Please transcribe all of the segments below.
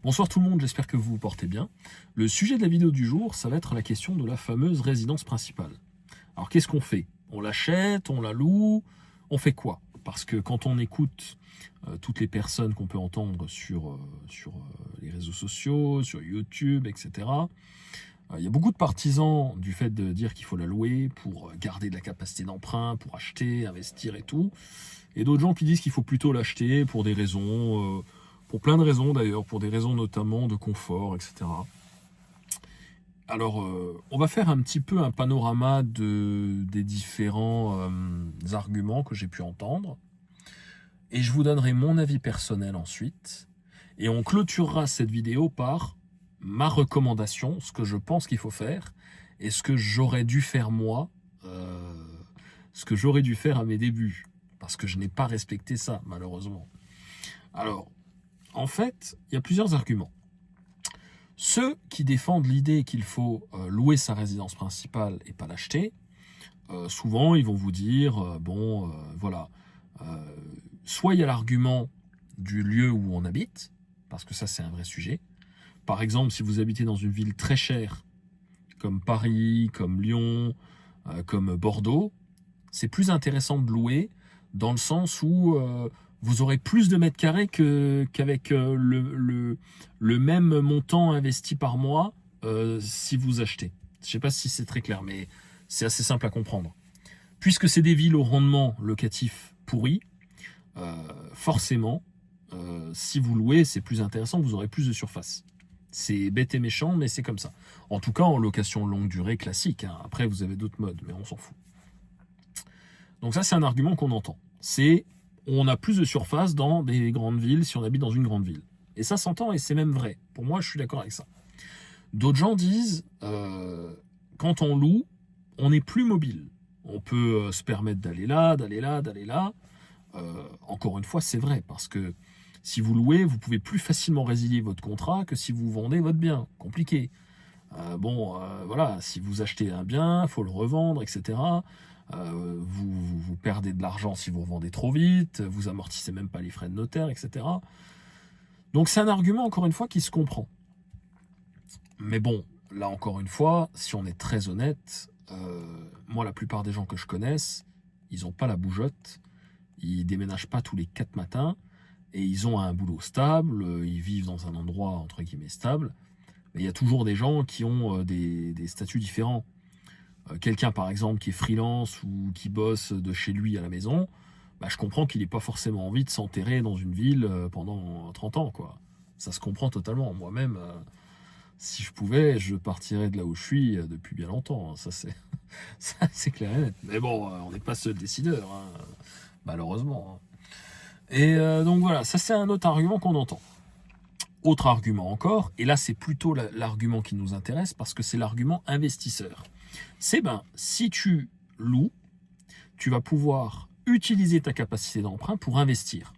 Bonsoir tout le monde, j'espère que vous vous portez bien. Le sujet de la vidéo du jour, ça va être la question de la fameuse résidence principale. Alors qu'est-ce qu'on fait? On l'achète, on la loue, on fait quoi? Parce que quand on écoute toutes les personnes qu'on peut entendre sur les réseaux sociaux, sur YouTube, etc., il y a beaucoup de partisans du fait de dire qu'il faut la louer pour garder de la capacité d'emprunt, pour acheter, investir et tout. Et d'autres gens qui disent qu'il faut plutôt l'acheter pour des raisons... pour plein de raisons d'ailleurs, pour des raisons notamment de confort, etc. Alors, on va faire un petit peu un panorama des différents arguments que j'ai pu entendre. Et je vous donnerai mon avis personnel ensuite. Et on clôturera cette vidéo par ma recommandation, ce que je pense qu'il faut faire, et ce que j'aurais dû faire moi, ce que j'aurais dû faire à mes débuts. Parce que je n'ai pas respecté ça, malheureusement. Alors, en fait, il y a plusieurs arguments. Ceux qui défendent l'idée qu'il faut louer sa résidence principale et pas l'acheter, souvent ils vont vous dire, voilà, soit il y a l'argument du lieu où on habite, parce que ça c'est un vrai sujet. Par exemple, si vous habitez dans une ville très chère, comme Paris, comme Lyon, comme Bordeaux, c'est plus intéressant de louer dans le sens où vous aurez plus de mètres carrés qu'avec le même montant investi par mois si vous achetez. Je ne sais pas si c'est très clair, mais c'est assez simple à comprendre. Puisque c'est des villes au rendement locatif pourri, forcément, si vous louez, c'est plus intéressant, vous aurez plus de surface. C'est bête et méchant, mais c'est comme ça. En tout cas, en location longue durée classique. Hein. Après, vous avez d'autres modes, mais on s'en fout. Donc ça, c'est un argument qu'on entend. C'est on a plus de surface dans des grandes villes si on habite dans une grande ville. Et ça s'entend et c'est même vrai. Pour moi, je suis d'accord avec ça. D'autres gens disent, quand on loue, on n'est plus mobile. On peut se permettre d'aller là, d'aller là, d'aller là. Encore une fois, c'est vrai, parce que si vous louez, vous pouvez plus facilement résilier votre contrat que si vous vendez votre bien. Compliqué. Voilà, si vous achetez un bien, il faut le revendre, etc. Vous perdez de l'argent si vous revendez trop vite, vous amortissez même pas les frais de notaire, etc. Donc c'est un argument, encore une fois, qui se comprend. Mais bon, là encore une fois, si on est très honnête, moi la plupart des gens que je connaisse, ils n'ont pas la bougeotte, ils déménagent pas tous les 4 matins, et ils ont un boulot stable, ils vivent dans un endroit entre guillemets stable, mais il y a toujours des gens qui ont des statuts différents. Quelqu'un par exemple qui est freelance ou qui bosse de chez lui à la maison, bah, je comprends qu'il n'ait pas forcément envie de s'enterrer dans une ville pendant 30 ans, quoi. Ça se comprend totalement. Moi-même, si je pouvais, je partirais de là où je suis depuis bien longtemps. Ça c'est clair et net. Mais bon, on n'est pas seul décideur, hein, malheureusement. Et donc voilà, ça c'est un autre argument qu'on entend. Autre argument encore, et là c'est plutôt l'argument qui nous intéresse parce que c'est l'argument investisseur. C'est si tu loues, tu vas pouvoir utiliser ta capacité d'emprunt pour investir.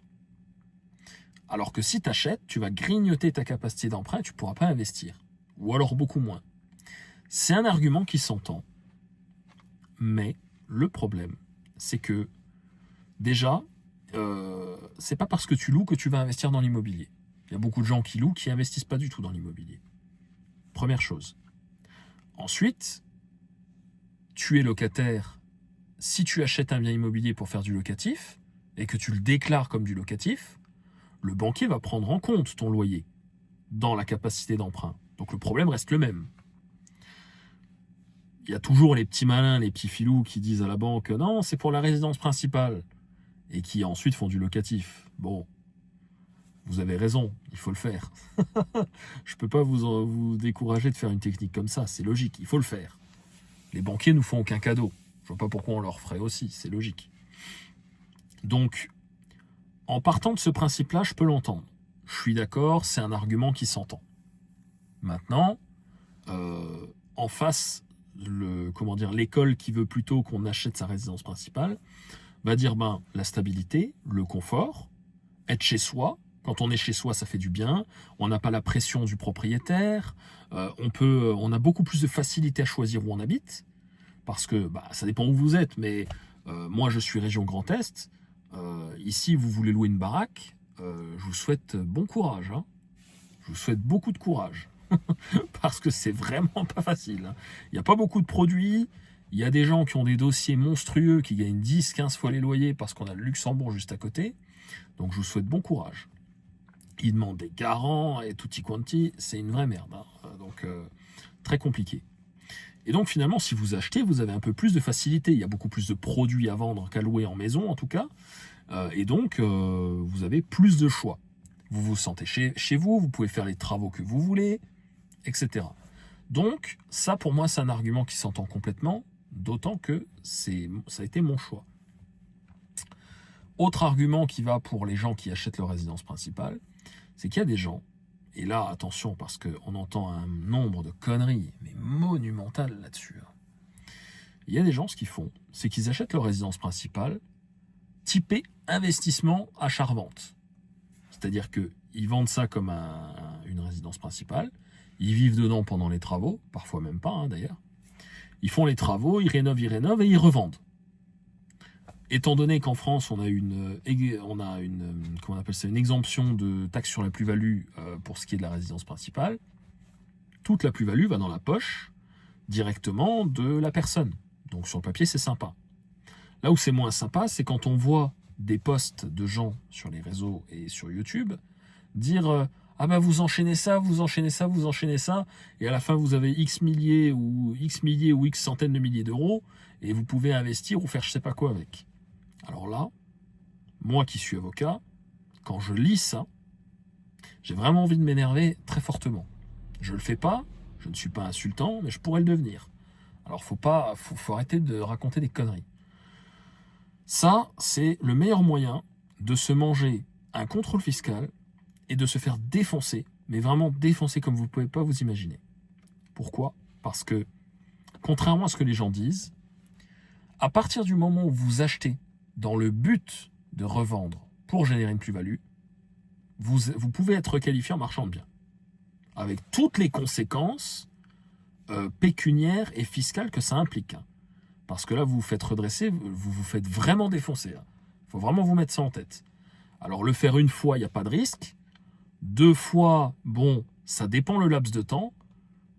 Alors que si tu achètes, tu vas grignoter ta capacité d'emprunt et tu ne pourras pas investir. Ou alors beaucoup moins. C'est un argument qui s'entend. Mais le problème, c'est que déjà, c'est pas parce que tu loues que tu vas investir dans l'immobilier. Il y a beaucoup de gens qui louent qui investissent pas du tout dans l'immobilier. Première chose. Ensuite, tu es locataire. Si tu achètes un bien immobilier pour faire du locatif et que tu le déclares comme du locatif, le banquier va prendre en compte ton loyer dans la capacité d'emprunt. Donc le problème reste le même. Il y a toujours les petits malins, les petits filous qui disent à la banque « Non, c'est pour la résidence principale » et qui ensuite font du locatif. Bon, vous avez raison, il faut le faire. Je ne peux pas vous décourager de faire une technique comme ça, c'est logique, il faut le faire. Les banquiers ne nous font aucun cadeau. Je ne vois pas pourquoi on leur ferait aussi, c'est logique. Donc, en partant de ce principe-là, je peux l'entendre. Je suis d'accord, c'est un argument qui s'entend. Maintenant, en face, l'école qui veut plutôt qu'on achète sa résidence principale va dire la stabilité, le confort, être chez soi. Quand on est chez soi, ça fait du bien. On n'a pas la pression du propriétaire. On a beaucoup plus de facilité à choisir où on habite. Parce que ça dépend où vous êtes. Mais moi, je suis région Grand Est. Ici, vous voulez louer une baraque. Je vous souhaite bon courage. Hein. Je vous souhaite beaucoup de courage. Parce que c'est vraiment pas facile. Il n'y a pas beaucoup de produits. Il y a des gens qui ont des dossiers monstrueux qui gagnent 10, 15 fois les loyers parce qu'on a le Luxembourg juste à côté. Donc je vous souhaite bon courage. Ils demandent des garants et tutti quanti. C'est une vraie merde. Donc très compliqué. Et donc finalement, si vous achetez, vous avez un peu plus de facilité. Il y a beaucoup plus de produits à vendre qu'à louer en maison en tout cas. Et donc vous avez plus de choix. Vous vous sentez chez vous, vous pouvez faire les travaux que vous voulez, etc. Donc, ça, pour moi, c'est un argument qui s'entend complètement, d'autant que ça a été mon choix. Autre argument qui va pour les gens qui achètent leur résidence principale, c'est qu'il y a des gens, et là, attention, parce qu'on entend un nombre de conneries, mais monumentales là-dessus. Il y a des gens, ce qu'ils font, c'est qu'ils achètent leur résidence principale typée investissement achat-revente. C'est-à-dire qu'ils vendent ça comme une résidence principale. Ils vivent dedans pendant les travaux, parfois même pas d'ailleurs. Ils font les travaux, ils rénovent et ils revendent. Étant donné qu'en France, on a une exemption de taxe sur la plus-value pour ce qui est de la résidence principale, toute la plus-value va dans la poche directement de la personne. Donc sur le papier, c'est sympa. Là où c'est moins sympa, c'est quand on voit des posts de gens sur les réseaux et sur YouTube dire ah ben vous enchaînez ça, et à la fin vous avez X milliers ou X centaines de milliers d'euros et vous pouvez investir ou faire je sais pas quoi avec. Alors là, moi qui suis avocat, quand je lis ça, j'ai vraiment envie de m'énerver très fortement. Je le fais pas, je ne suis pas insultant, mais je pourrais le devenir. Alors faut arrêter de raconter des conneries. Ça, c'est le meilleur moyen de se manger un contrôle fiscal et de se faire défoncer, mais vraiment défoncer comme vous ne pouvez pas vous imaginer. Pourquoi ? Parce que, contrairement à ce que les gens disent, à partir du moment où vous achetez dans le but de revendre pour générer une plus-value, vous pouvez être qualifié en marchand de biens, avec toutes les conséquences pécuniaires et fiscales que ça implique. Parce que là, vous vous faites redresser, vous vous faites vraiment défoncer. Il faut vraiment vous mettre ça en tête. Alors, le faire une fois, il n'y a pas de risque. 2 fois, bon, ça dépend le laps de temps.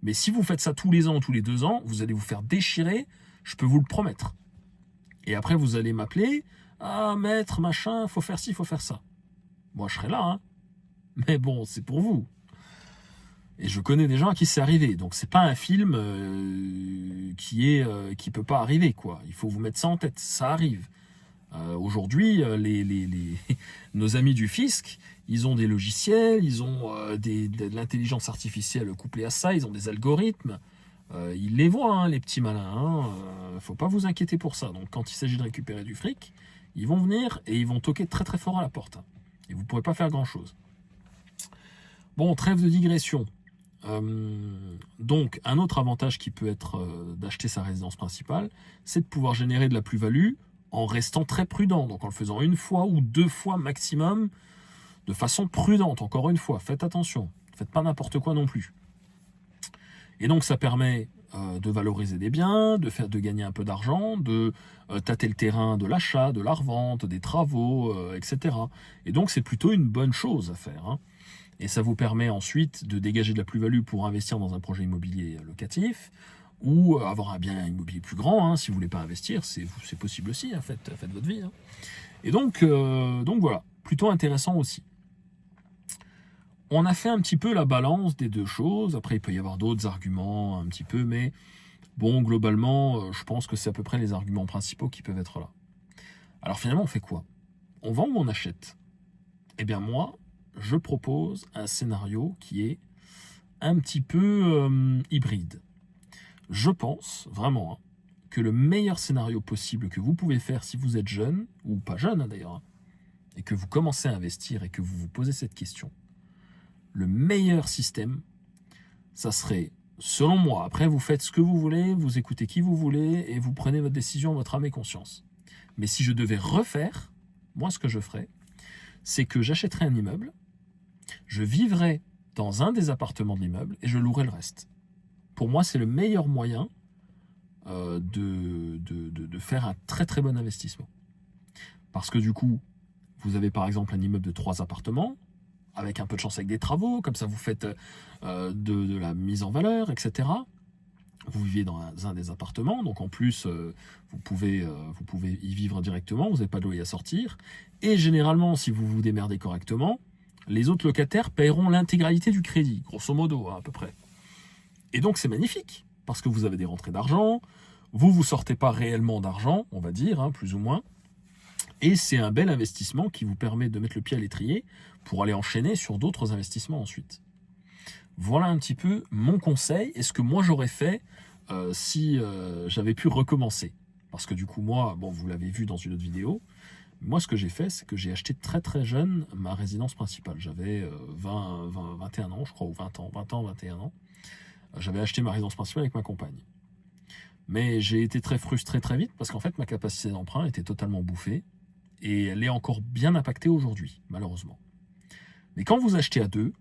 Mais si vous faites ça tous les ans ou tous les 2 ans, vous allez vous faire déchirer, je peux vous le promettre. Et après, vous allez m'appeler. Ah, maître, machin, faut faire ci, faut faire ça. Moi, je serai là, Mais bon, c'est pour vous. Et je connais des gens à qui c'est arrivé. Donc c'est pas un film qui peut pas arriver, quoi. Il faut vous mettre ça en tête. Ça arrive. Aujourd'hui, nos amis du fisc, ils ont des logiciels, ils ont de l'intelligence artificielle couplée à ça, ils ont des algorithmes. Ils les voient, les petits malins. Faut pas vous inquiéter pour ça. Donc quand il s'agit de récupérer du fric, ils vont venir et ils vont toquer très très fort à la porte. Et vous pourrez pas faire grand chose. Bon, trêve de digression. Donc, un autre avantage qui peut être d'acheter sa résidence principale, c'est de pouvoir générer de la plus-value en restant très prudent. Donc, en le faisant 1 fois ou 2 fois maximum, de façon prudente. Encore une fois, faites attention. Faites pas n'importe quoi non plus. Et donc, ça permet de valoriser des biens, de gagner un peu d'argent, de tâter le terrain de l'achat, de la revente, des travaux, etc. Et donc, c'est plutôt une bonne chose à faire. Et ça vous permet ensuite de dégager de la plus-value pour investir dans un projet immobilier locatif ou avoir un bien immobilier plus grand. Si vous ne voulez pas investir, c'est possible aussi. Faites votre vie. Et donc voilà, plutôt intéressant aussi. On a fait un petit peu la balance des 2 choses. Après, il peut y avoir d'autres arguments un petit peu, mais bon, globalement, je pense que c'est à peu près les arguments principaux qui peuvent être là. Alors finalement, on fait quoi ? On vend ou on achète ? Eh bien moi, je propose un scénario qui est un petit peu hybride. Je pense vraiment que le meilleur scénario possible que vous pouvez faire si vous êtes jeune, ou pas jeune d'ailleurs, et que vous commencez à investir et que vous vous posez cette question, le meilleur système, ça serait, selon moi, après vous faites ce que vous voulez, vous écoutez qui vous voulez et vous prenez votre décision en votre âme et conscience. Mais si je devais refaire, moi ce que je ferais, c'est que j'achèterais un immeuble, je vivrais dans un des appartements de l'immeuble et je louerais le reste. Pour moi, c'est le meilleur moyen de faire un très très bon investissement. Parce que du coup, vous avez par exemple un immeuble de 3 appartements avec un peu de chance avec des travaux, comme ça vous faites de la mise en valeur, etc. Vous vivez dans un des appartements, donc en plus, vous pouvez y vivre directement, vous n'avez pas de loyer à sortir. Et généralement, si vous vous démerdez correctement, les autres locataires paieront l'intégralité du crédit, grosso modo, hein, à peu près. Et donc c'est magnifique, parce que vous avez des rentrées d'argent, vous sortez pas réellement d'argent, on va dire, hein, plus ou moins. Et c'est un bel investissement qui vous permet de mettre le pied à l'étrier pour aller enchaîner sur d'autres investissements ensuite. Voilà un petit peu mon conseil et ce que moi j'aurais fait si j'avais pu recommencer. Parce que du coup, moi, bon, vous l'avez vu dans une autre vidéo, moi ce que j'ai fait, c'est que j'ai acheté très très jeune ma résidence principale. J'avais 21 ans, je crois, ou 20 ans, 21 ans. J'avais acheté ma résidence principale avec ma compagne. Mais j'ai été très frustré très vite parce qu'en fait, ma capacité d'emprunt était totalement bouffée et elle est encore bien impactée aujourd'hui, malheureusement. Mais quand vous achetez à deux,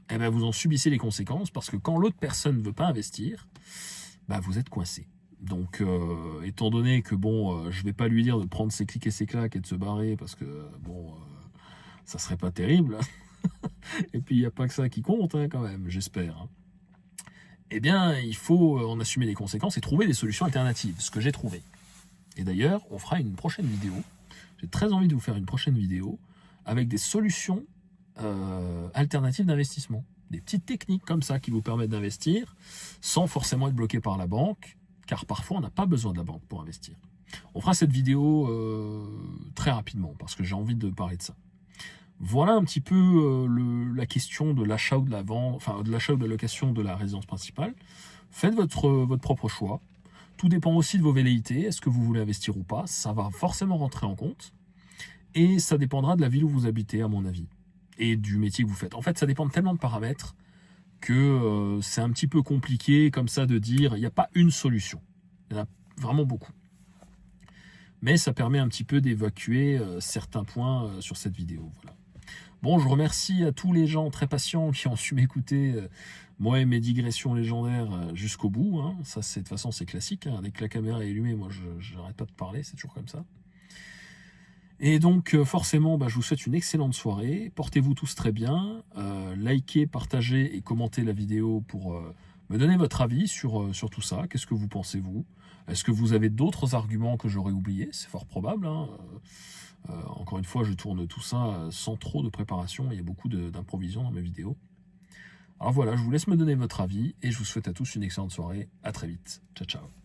eh ben vous en subissez les conséquences parce que quand l'autre personne ne veut pas investir, bah vous êtes coincé. Donc, étant donné que bon, je vais pas lui dire de prendre ses clics et ses claques et de se barrer parce que bon, ça serait pas terrible. Et puis il n'y a pas que ça qui compte hein, quand même, j'espère. Hein. Eh bien, il faut en assumer les conséquences et trouver des solutions alternatives, ce que j'ai trouvé. Et d'ailleurs, on fera une prochaine vidéo. J'ai très envie de vous faire une prochaine vidéo avec des solutions alternatives d'investissement. Des petites techniques comme ça qui vous permettent d'investir sans forcément être bloqué par la banque, car parfois on n'a pas besoin de la banque pour investir. On fera cette vidéo très rapidement parce que j'ai envie de parler de ça. Voilà un petit peu la question de l'achat ou de la vente, enfin de l'achat ou de la location de la résidence principale. Faites votre propre choix. Tout dépend aussi de vos velléités. Est-ce que vous voulez investir ou pas? Ça va forcément rentrer en compte. Et ça dépendra de la ville où vous habitez, à mon avis. Et du métier que vous faites. En fait, ça dépend de tellement de paramètres que c'est un petit peu compliqué comme ça de dire il n'y a pas une solution. Il y en a vraiment beaucoup. Mais ça permet un petit peu d'évacuer certains points sur cette vidéo. Voilà. Bon, je remercie à tous les gens très patients qui ont su m'écouter, moi et mes digressions légendaires jusqu'au bout. Hein. Ça, de toute façon, c'est classique. Hein. Dès que la caméra est allumée, moi, je n'arrête pas de parler. C'est toujours comme ça. Et donc, forcément, je vous souhaite une excellente soirée. Portez-vous tous très bien. Likez, partagez et commentez la vidéo pour me donner votre avis sur tout ça. Qu'est-ce que vous pensez, vous? Est-ce que vous avez d'autres arguments que j'aurais oubliés? C'est fort probable. Hein. Encore une fois, je tourne tout ça sans trop de préparation. Il y a beaucoup d'improvisation dans mes vidéos. Alors voilà, je vous laisse me donner votre avis et je vous souhaite à tous une excellente soirée. À très vite. Ciao, ciao.